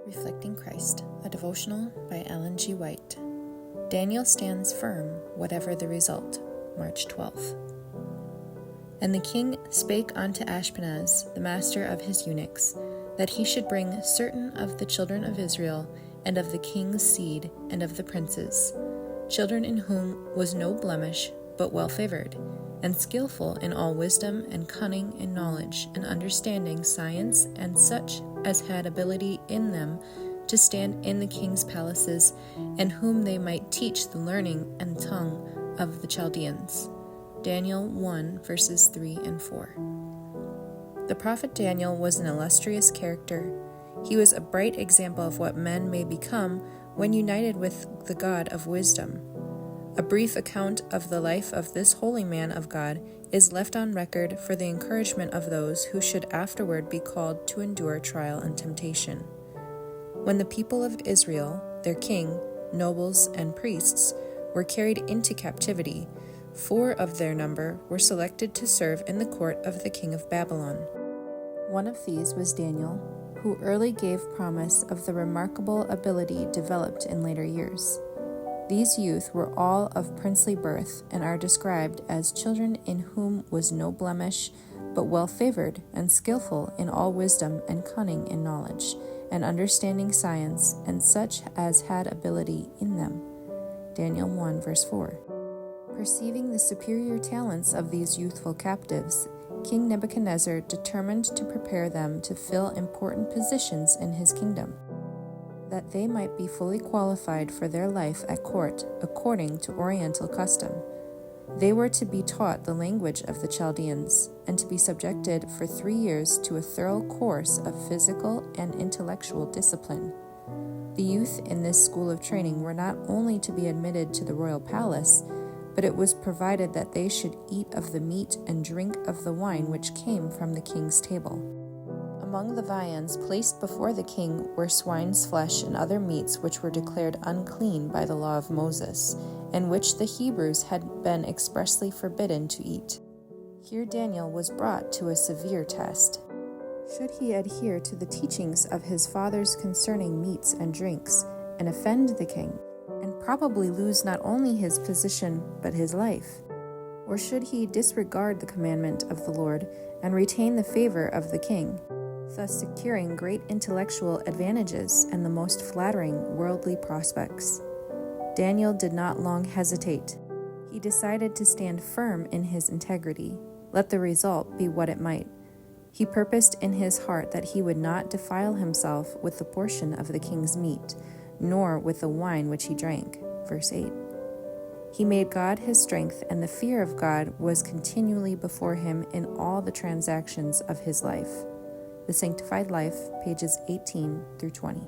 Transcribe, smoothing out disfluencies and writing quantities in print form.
Reflecting Christ, a devotional by Ellen G. White. Daniel stands firm, whatever the result. March 12th. And the king spake unto Ashpenaz, the master of his eunuchs, that he should bring certain of the children of Israel, and of the king's seed, and of the princes, children in whom was no blemish, but well favored, and skillful in all wisdom and cunning and knowledge and understanding science, and such as had ability in them to stand in the king's palaces, and whom they might teach the learning and tongue of the Chaldeans. Daniel 1, verses 3 and 4. The prophet Daniel was an illustrious character. He was a bright example of what men may become when united with the God of wisdom. A brief account of the life of this holy man of God is left on record for the encouragement of those who should afterward be called to endure trial and temptation. When the people of Israel, their king, nobles, and priests, were carried into captivity, 4 of their number were selected to serve in the court of the king of Babylon. One of these was Daniel, who early gave promise of the remarkable ability developed in later years. These youth were all of princely birth and are described as children in whom was no blemish, but well favored and skillful in all wisdom and cunning in knowledge, and understanding science, and such as had ability in them. Daniel 1, verse 4. Perceiving the superior talents of these youthful captives, King Nebuchadnezzar determined to prepare them to fill important positions in his kingdom, that they might be fully qualified for their life at court according to Oriental custom. They were to be taught the language of the Chaldeans, and to be subjected for 3 years to a thorough course of physical and intellectual discipline. The youth in this school of training were not only to be admitted to the royal palace, but it was provided that they should eat of the meat and drink of the wine which came from the king's table. Among the viands placed before the king were swine's flesh and other meats which were declared unclean by the law of Moses, and which the Hebrews had been expressly forbidden to eat. Here Daniel was brought to a severe test. Should he adhere to the teachings of his fathers concerning meats and drinks, and offend the king, and probably lose not only his position but his life? Or should he disregard the commandment of the Lord and retain the favor of the king, thus securing great intellectual advantages and the most flattering worldly prospects? Daniel did not long hesitate. He decided to stand firm in his integrity, let the result be what it might. He purposed in his heart that he would not defile himself with the portion of the king's meat, nor with the wine which he drank. Verse 8. He made God his strength, and the fear of God was continually before him in all the transactions of his life. The Sanctified Life, pages 18 through 20.